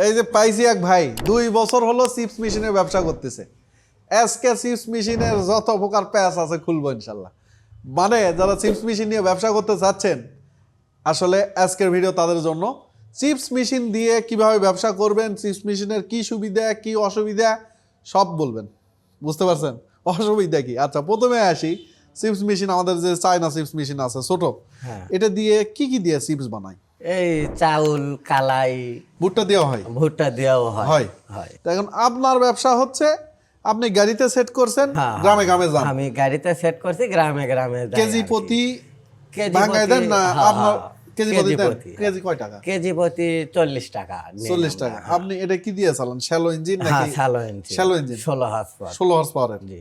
এই যে পাইছি এক ভাই 2 বছর হলো চিপস মেশিনের ব্যবসা করতেছে। আজকে চিপস মেশিনের যত প্রকার প্যাচ আছে খুলবো ইনশাল্লাহ। মানে যারা চিপস মেশিন নিয়ে ব্যবসা করতে চাচ্ছেন, আসলে আজকের ভিডিও তাদের জন্য। চিপস মেশিন দিয়ে কিভাবে ব্যবসা করবেন, চিপস মেশিনের কি সুবিধা কি অসুবিধা সব বলবেন, বুঝতে পারছেন? অসুবিধা কি? আচ্ছা, প্রথমে আসি চিপস মেশিন। আমাদের যে চায়না চিপস মেশিন আছে ছোট, এটা দিয়ে কি দিয়ে চিপস বানায়? এই চাউল, কালাই, ভুট্টা দেওয়া হয়। ভুট্টা দেওয়াও হয়। তো এখন আপনার ব্যবসা হচ্ছে আপনি গাড়িতে সেট করছেন, গ্রামে গ্রামে যান। আমি গাড়িতে সেট করছি, গ্রামে গ্রামে যাই। কেজি প্রতি ভাঙায় দেন না আপনার? কেজি প্রতি দেন? কেজি কয় টাকা? কেজি প্রতি 40 টাকা। 40 টাকা। আপনি এটা কি দিয়ে চালান? শ্যালো ইঞ্জিন নাকি? শ্যালো ইঞ্জিন 16 হর্স পাওয়ারের। জি।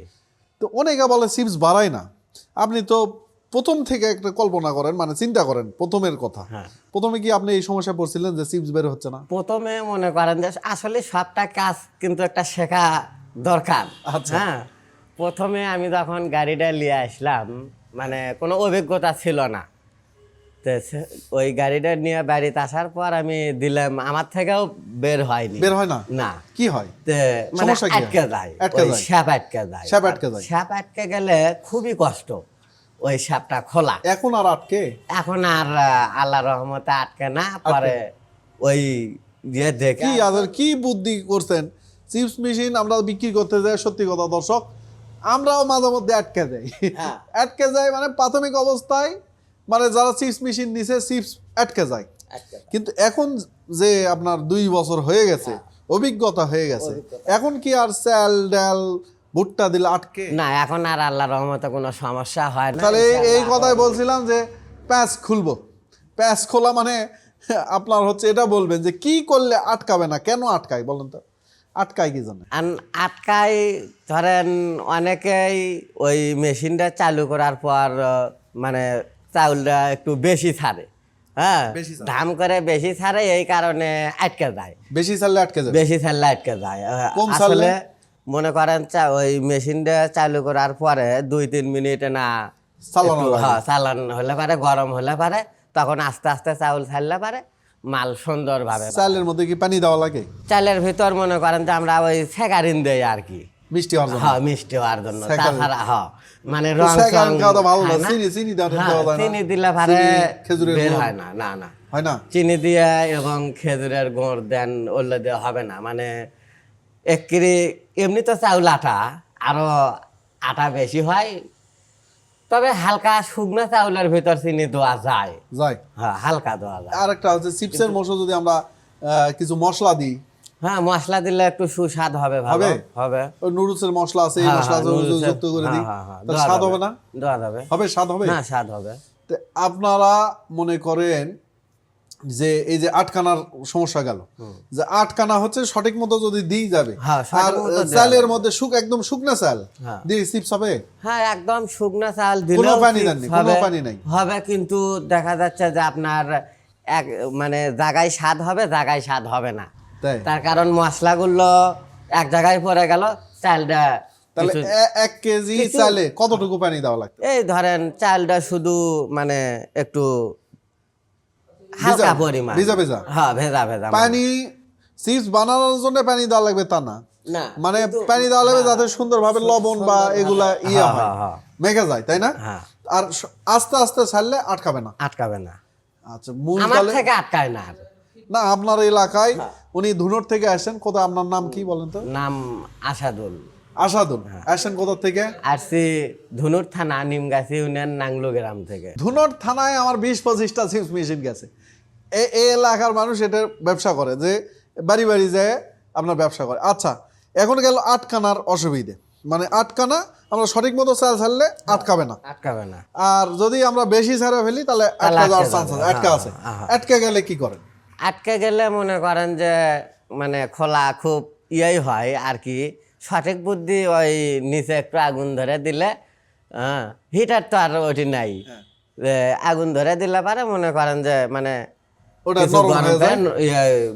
তো অনেকে বলে চিপস বাড়ায় না। আপনি তো প্রথম থেকে একটা কল্পনা করেন, মানে চিন্তা করেন প্রথমের কথা। প্রথমে কি আপনি এই সমস্যা পড়ছিলেন যে চিপস বের হচ্ছে না? প্রথমে মনে করেন যে আসলে সবটা কাজ কিন্তু একটা শেখা দরকার। হ্যাঁ, প্রথমে আমি যখন গাড়িটা নিয়ে আসলাম, মানে কোনো অভিজ্ঞতা ছিল না। তো ওই গাড়িটা নিয়ে বাড়িতে আসার পর আমি দিলাম, আমার থেকেও বের হয়নি। বের হয় না? না। কি হয়? মানে আটকে যায়, শ্যাপ আটকে যায়। শ্যাপ আটকে গেলে খুবই কষ্ট ওই শ্যাপটা খোলা। এখন আর আটকে? এখন আর আল্লাহ রহমতে আটকে না। পরে ওই দিয়ে দেখি কি বুদ্ধি করছেন। চিপস মেশিন আমরা বিক্রি করতে যাই, সত্যি কথা দর্শক, আমরাও মাঝে মধ্যে আটকে যাই। আটকে যায় মানে প্রাথমিক অবস্থায়, মানে যারা চিপস মেশিন নিছে চিপস আটকে যায়। কিন্তু এখন যে আপনার 2 বছর হয়ে গেছে, অভিজ্ঞতা হয়ে গেছে, এখন কি আর চাল ডাল ভুট্টা দিলে আটকে না? এখন আর আল্লাহর রহমতে কোনো সমস্যা হয় না। তাহলে এই কথাই বলছিলাম যে প্যাচ খুলবো। প্যাচ খোলা মানে আপনার হচ্ছে এটা বলবেন যে কি করলে আটকাবে না, কেন আটকায় বলেন তো? আটকায় কি জানেন? আটকায় ধরেন অনেকেই ওই মেশিনটা চালু করার পর মানে চাউলটা একটু বেশি ছাড়ে। হ্যাঁ, ধাম করে বেশি ছাড়ে, এই কারণে আটকে যায়। বেশি ছাড়লে আটকে যায়? বেশি ছাড়লে আটকে যায়। আসলে মনে করেন ওই মেশিনটা চালু করার পরে 2-3 মিনিট না চালান হলে পারে, গরম হলে পারে, তখন আস্তে আস্তে চাউল ছাড়লে পারে মাল সুন্দর ভাবে। চালের মধ্যে কি পানি দেওয়া লাগে? চালের ভিতর মনে করেন যে আমরা ওই সেকারিন দেই আর কি, মিষ্টি হওয়ার জন্য। হ্যাঁ, মিষ্টি হওয়ার জন্য। তাছাড়া মানে রং চিনি দিলে পারে বের হয় না। না না, হয় না। চিনি দিয়ে এবং খেজুরের গুড় দেন, ওগুলো দিয়ে হবে না। মানে একরি এমনি তো চাউল আটা, আরো আটা বেশি হয়, তবে হালকা শুকনো চাউলের ভিতর চিনি দেওয়া যায়। হ্যাঁ, হালকা দেওয়া যায়। আর একটা হচ্ছে চিপসের মশলা যদি আমরা কিছু মশলা দিই, হ্যাঁ, মশলা দিলে একটু সুস্বাদ হবে। হবে ওই নুডলসের মশলা আছে, এই মশলা যুক্ত করে দিই, তাহলে স্বাদ হবে না? দেওয়া যাবে। হবে, স্বাদ হবে। হ্যাঁ, স্বাদ হবে। তো আপনারা মনে করেন যে এই যে আটকানার সমস্যা গেল, যে আটকানা হচ্ছে সঠিক মতো যদি দিই যাবে। আর চালের মধ্যে একদম শুকনা চাল দিয়ে চিপস হবে? হ্যাঁ, একদম শুকনা চাল দিলে কোনো পানি দেননি? কোনো পানি নাই? হবে, কিন্তু দেখা যাচ্ছে যে আপনার মানে জায়গায় স্বাদ হবে, জায়গায় স্বাদ হবে না। তার কারণ মশলাগুলো এক জায়গায় পড়ে গেল, চালটা। তাহলে 1 কেজি চালে কতটুকু পানি দেওয়া লাগবে? এই ধরেন চালটা শুধু মানে একটু হালকা পরিমাণ ভেজা ভেজা। হ্যাঁ, ভেজা ভেজা পানি। চিপস বানানোর জন্য পানি দেওয়া লাগবে তা না, মানে পানি দেওয়া লাগবে যাতে সুন্দরভাবে লবণ বা এগুলা হয়, মেখে যায়, তাই না? আর আস্তে আস্তে ছাড়লে আটকাবে না? আটকাবে না। আচ্ছা, আমার থেকে আটকায় না। না, আপনার এলাকায় উনি ধুনট থেকে আসেন। কোথায়? আপনার নাম কি বলেন তো? নাম আসাদুল। আসাদুল। আসেন কোথা থেকে? আসছি ধুনট থানা, নিমগাছি ইউনিয়ন, নাংলু গ্রাম থেকে। ধুনট থানায় আমার 20-25টা চিপস মেশিন গেছে। এই এলাকার মানুষ এটা ব্যবসা করে, যে বাড়ি বাড়ি যায় আপনার ব্যবসা করে। আচ্ছা, এখন গেল আটকানার অসুবিধে। মানে আটকানা আমরা সঠিক মতো চাল ছাড়লে আটকাবে না। আর যদি আমরা বেশি ছাড়া ফেলি তাহলে আটকা যাওয়ার চান্স আছে, আটকা আছে। আটকে গেলে কি করেন? আটকে গেলে মনে করেন যে মানে খোলা খুব হয় আর কি। সঠিক বুদ্ধি, ওই নিচে একটু আগুন ধরে দিলে, হিটার তো আর ওটি নাই, আগুন ধরে দিলে পারে মনে করেন যে মানে ওটা নরম হয়ে যায়,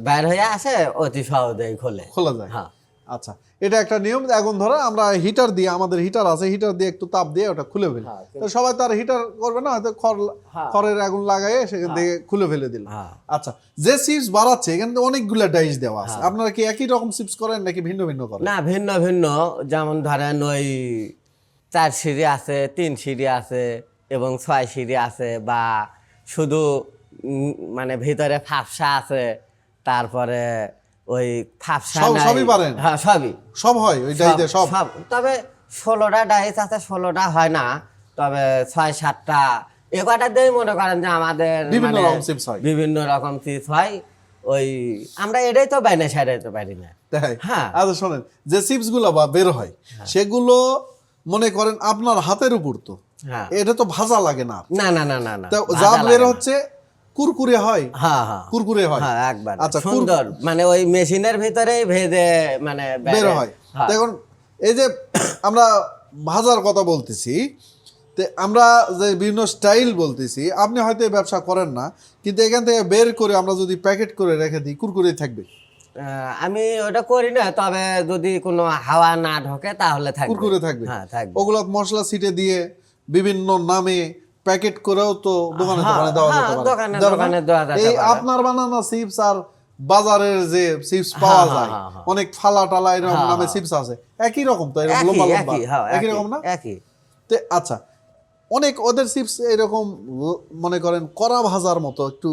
বাইর হয়ে আসে, অতি সহজেই খোলা যায়। হ্যাঁ, আচ্ছা, এটা একটা নিয়ম। এখন ধরো আমরা হিটার দিয়ে, আমাদের হিটার আছে, হিটার দিয়ে একটু তাপ দিয়ে ওটা খুলে ফেলি। তো সবাই তো আর হিটার করবে না, হয়তো খড়ের আগুন লাগাই সেখান থেকে খুলে ফেলে দিল। আচ্ছা, যে চিপস বাড়াচ্ছে এখানে তো অনেকগুলা ডাইস দেওয়া আছে, আপনারা কি একই রকম চিপস করেন নাকি ভিন্ন ভিন্ন করেন? না, ভিন্ন ভিন্ন। যেমন ধরেন ওই 4 সিঁড়ি আছে, 3 সিঁড়ি আছে এবং 6 সিঁড়ি আছে, বা শুধু মানে ভিতরে ফাফসা আছে, তারপরে ওই ফাফসা নাই। সবই পারেন? হ্যাঁ, সবই সব হয় ওই ডাইসে সব? তবে 16টা ডাইস আছে, 16টা হয় না, তবে 6-7টা এগারোটা দিয়ে মনে করেন যে আমাদের বিভিন্ন রকম চিপস হয়। বিভিন্ন রকম চিপস হয়। ওই আমরা এটাই তো বাইরে সাইডাইতে পারি না। তাই? হ্যাঁ। আচ্ছা শোনেন, যে চিপস গুলো বা বের হয় সেগুলো মনে করেন আপনার হাতের উপর, তো হ্যাঁ, এটা তো ভাজা লাগে না। না না না না না, তো যা বের হচ্ছে কুরকুরে হয়। হ্যাঁ হ্যাঁ, কুরকুরে হয়। হ্যাঁ একবার। আচ্ছা, সুন্দর, মানে ওই মেশিনের ভিতরেই ভেজে মানে বের হয়। দেখুন, এই যে আমরা ভাজার কথা বলতেছি, তো আমরা যে বিভিন্ন স্টাইল বলতেছি, আপনি হয়তো এই ব্যবসা করেন না, কিন্তু এখান থেকে বের করে আমরা যদি প্যাকেট করে রেখে দিই কুরকুরে থাকবে। আমি ওটা করি না, তবে যদি কোনো হাওয়া না ঢোকে তাহলে থাকবে, কুরকুরে থাকবে। হ্যাঁ থাকবে। ওগুলো মশলা ছিটে দিয়ে বিভিন্ন নামে প্যাকেট করেও তো দোকানে দোকানে দেওয়া যেতে পারে। দোকানে দোকানে দেওয়া যেতে এই পারে। আপনার বানানো চিপস আর বাজারের যে চিপস পাওয়া যায়, অনেক ফালা টালা এরকম নামে চিপস আছে, একই রকম তো? এরকম লম্বা লম্বা একই রকম না? একই। তো আচ্ছা, অনেক ওদের চিপস এরকম মনে করেন কড়া ভাজার মতো, একটু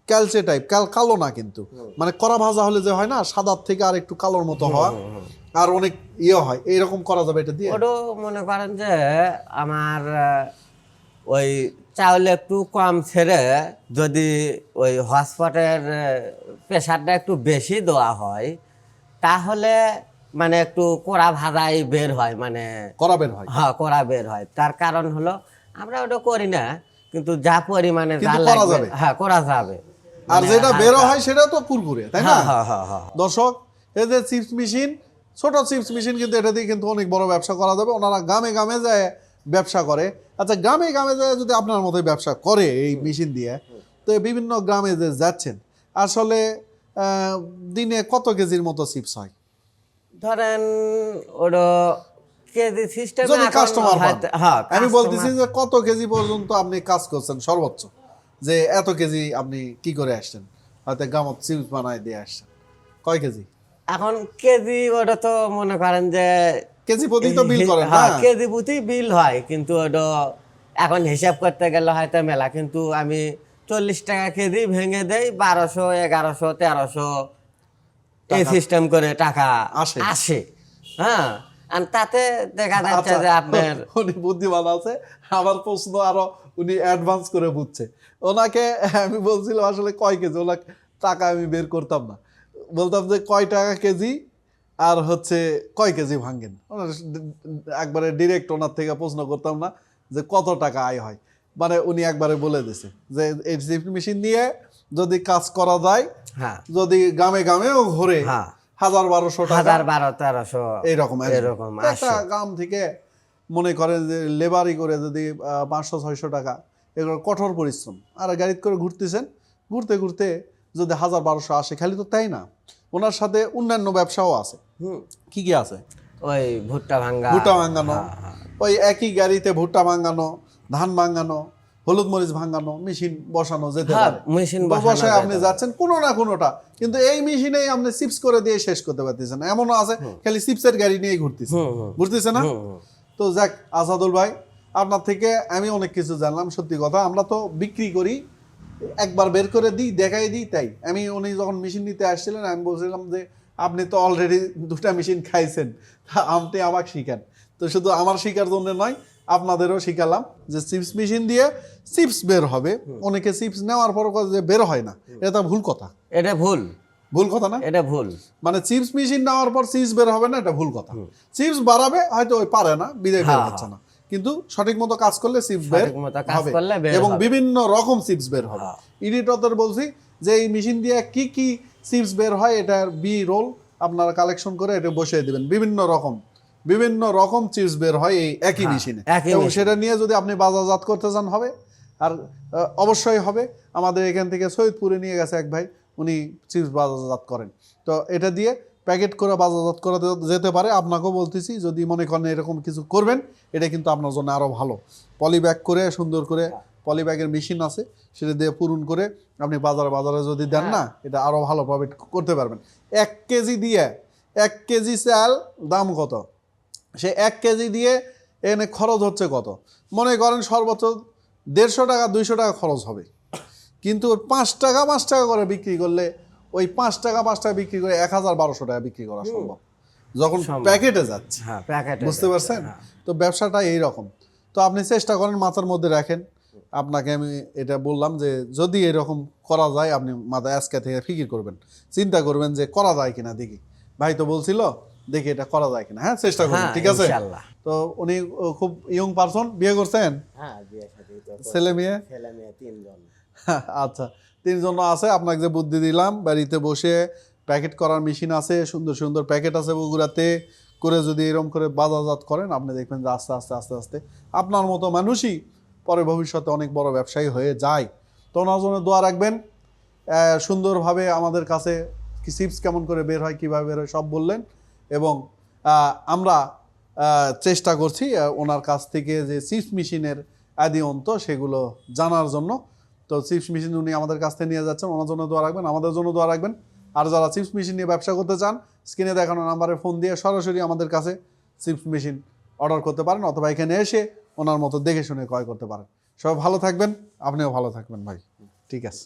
ক্যালচে টাইপ, কালো না কিন্তু, মানে কড়া ভাজা হলে যে হয় না সাদার থেকে আর একটু কালোর মতো হওয়া, আর অনেক ইয়ে হয়, এইরকম করা যাবে এটা দিয়ে? ওটা মনে করেন যে আমার ওই চাউল একটু কম ছেড়ে যদি ওই হটস্পটের প্রেশারটা একটু বেশি দেওয়া হয়, তাহলে মানে একটু কড়া ভাজাই বের হয়, মানে করা বের হয়। হ্যাঁ, কড়া বের হয়। তার কারণ হলো আমরা ওটা করি না, কিন্তু যা পরিমাণে যা কিন্তু করা লাগবে, যাবে। হ্যাঁ করা যাবে। আর যেটা বেরো হয় সেটা তো কুরকুরে, তাই না? হ্যাঁ হ্যাঁ হ্যাঁ। দর্শক, এই যে চিপস মেশিন, ছোট চিপস মেশিন, কিন্তু এটা দিয়ে কিন্তু অনেক বড় ব্যবসা করা যাবে। ওনারা গ্রামে গ্রামে যায় ব্যবসা করে। আচ্ছা, গ্রামে গ্রামে যায় যদি আপনার মতোই ব্যবসা করে এই মেশিন দিয়ে, তো বিভিন্ন গ্রামে যে যাচ্ছেন, আসলে দিনে কত কেজির মতো চিপস হয়? ধরেন ওটা কেজি সিস্টেম, যদি কাস্টমার পান, আমি বলতেছি যে কত কেজি পর্যন্ত আপনি কাজ করছেন সর্বোচ্চ, যে এত কেজি আপনি কি করে আসছেন, হয়তো গ্রামত চিপস বানায় দিয়ে আসছেন, কয় কেজি? এখন কেজি ওটা তো মনে করেন যে কেজি প্রতি তো বিল করেন না? হ্যাঁ, কেজি প্রতি বিল হয়, কিন্তু ওটা এখন হিসাব করতে গেলে হয়তো মেলা, কিন্তু আমি 40 টাকা কেজি ভেঙে দেই, 1200, 1100, 1300 এই সিস্টেম করে টাকা আসে। হ্যাঁ, আর তাতে দেখা যাচ্ছে যে আপনার উনি বুদ্ধিমান আছে, আমার প্রশ্ন আরো উনি অ্যাডভান্স করে বুঝছে। ওনাকে আমি বলছিলাম আসলে কয় কেজি, ওনাকে টাকা আমি বের করতাম না, বলতাম যে কয় টাকা কেজি আর হচ্ছে কয় কেজি ভাঙেন, একবারে ডিরেক্ট ওনার থেকে প্রশ্ন করতাম না যে কত টাকা আয় হয়। মানে উনি একবারে বলে দিছে যে এই চিপস মেশিন দিয়ে যদি কাজ করা যায়, হ্যাঁ, যদি গ্রামে গ্রামেও ঘুরে, 1000-1200 টাকা, 1000-1200 এইরকম এরকম একটা গ্রাম থেকে মনে করেন যে লেবারি করে যদি 500-600 টাকা, এগুলো কঠোর পরিশ্রম। আর গাড়িতে করে ঘুরতেছেন, ঘুরতে ঘুরতে যদি 1000-1200 আসে, খালি তো তাই না, ওনার সাথে অন্যান্য ব্যবসাও আছে। কি কি আছে? ওই ভুট্টা ভাঙানো, ওই একই গাড়িতে ভুট্টা ভাঙানো, ধান ভাঙানো, হলুদ মরিচ ভাঙানো মেশিন বসানো যেতে পারে। মেশিন বসায় আপনি যাচ্ছেন কোনো না কোনোটা, কিন্তু এই মেশিনেই আপনি চিপস করে দিয়ে শেষ করতে পারতেছেন। এমনও আছে খালি চিপসের গাড়ি নিয়েই ঘুরতেছে না? তো যাক, আসাদুল ভাই, আপনার থেকে আমি অনেক কিছু জানলাম। সত্যি কথা, আমরা তো বিক্রি করি, একবার বের করে দিই, দেখাই দিই। তাই আমি, উনি যখন মেশিন নিতে আসছিলেন, আমি বলছিলাম যে আপনি তো অলরেডি 2টা মেশিন খাইছেন, আপনি আমাকে শিখান। তো শুধু আমার শিখার জন্য নয়, আপনাদেরও শিখালাম যে চিপস মেশিন দিয়ে চিপস বের হবে। অনেকে চিপস নেওয়ার পর যে বের হয় না, এটা ভুল কথা। এটা ভুল কথা না? এটা ভুল। মানে চিপস মেশিন নেওয়ার পর চিপস বের হবে না, এটা ভুল কথা। চিপস বাড়াবে, হয়তো ওই পারে না, বিদায় বের হচ্ছে না, কিন্তু সঠিক মতো কাজ করলে চিপস বের হবে, এবং বিভিন্ন রকম চিপস বের হবে। এডিটরদের বলছি যে এই মেশিন দিয়ে কি কি চিপস বের হয়, এটার রোল আপনারা কালেকশন করে এটা বসিয়ে দিবেন। বিভিন্ন রকম চিপস বের হয় এই একই মেশিনে, এবং সেটা নিয়ে যদি আপনি বাজারজাত করতে চান হবে। আর অবশ্যই হবে। আমাদের এখান থেকে সৈয়দপুরে নিয়ে গেছে এক ভাই, উনি চিপস বাজারজাত করেন। তো এটা দিয়ে প্যাকেট করে বাজারজাত করা যেতে পারে। আপনাকেও বলতেছি যদি মনে করেন এরকম কিছু করবেন, এটা কিন্তু আপনার জন্য আরও ভালো। পলি ব্যাগ করে সুন্দর করে, পলি ব্যাগের মেশিন আছে, সেটা দিয়ে পূরণ করে আপনি বাজারে যদি দেন না, এটা আরও ভালো প্রফিট করতে পারবেন। 1 কেজি দিয়ে 1 কেজি চাল দাম কত, সে 1 কেজি দিয়ে এনে খরচ হচ্ছে কত, মনে করেন সর্বোচ্চ 150 টাকা 200 টাকা খরচ হবে, কিন্তু 5 টাকা করে বিক্রি করলে ওই 5 টাকা বিক্রি করে 1000-1200 টাকা বিক্রি করা সম্ভব যখন প্যাকেটে যাচ্ছে। হ্যাঁ, প্যাকেটে বুঝতে পারছেন? তো ব্যবসাটা এইরকম। তো আপনি চেষ্টা করেন, মাথার মধ্যে রাখেন। আপনাকে আমি এটা বললাম যে যদি এরকম করা যায়, আপনি মাথায় আজকে থেকে ফিকির করবেন, চিন্তা করবেন যে করা যায় কিনা। দেখি ভাই তো বলছিল, দেখি এটা করা যায় কিনা। হ্যাঁ, চেষ্টা করুন, ঠিক আছে? ইনশাআল্লাহ। তো উনি খুব ইয়ং পারসন, বিয়ে করছেন? হ্যাঁ, বিয়ে শাদী তো ছেলে মেয়ে? ছেলে মেয়ে 3 জন। আচ্ছা, 3 জন আছে। আপনাকে যে বুদ্ধি দিলাম, বাড়িতে বসে প্যাকেট করার মেশিন আছে, সুন্দর সুন্দর প্যাকেট আছে বগুড়াতে, করে যদি এরকম করে বাজারজাত করেন, আপনি দেখবেন যে আস্তে আস্তে আপনার মতো মানুষই পরে ভবিষ্যতে অনেক বড় ব্যবসায়ী হয়ে যায়। তো ওনার জন্য দোয়া রাখবেন। সুন্দরভাবে আমাদের কাছে চিপস কেমন করে বের হয়, কীভাবে বের হয় সব বললেন, এবং আমরা চেষ্টা করছি ওনার কাছ থেকে যে চিপস মেশিনের আদি অন্ত সেগুলো জানার জন্য। তো চিপস মেশিন উনি আমাদের কাছ থেকে নিয়ে যাচ্ছেন, ওনার জন্য দোয়া রাখবেন, আমাদের জন্য দোয়া রাখবেন। আর যারা চিপস মেশিন নিয়ে ব্যবসা করতে চান, স্ক্রিনে দেখানো নাম্বারে ফোন দিয়ে সরাসরি আমাদের কাছে চিপস মেশিন অর্ডার করতে পারেন, অথবা এখানে এসে ওনার মতো দেখে শুনে ক্রয় করতে পারেন। সবাই ভালো থাকবেন, আপনিও ভালো থাকবেন ভাই। ঠিক আছে।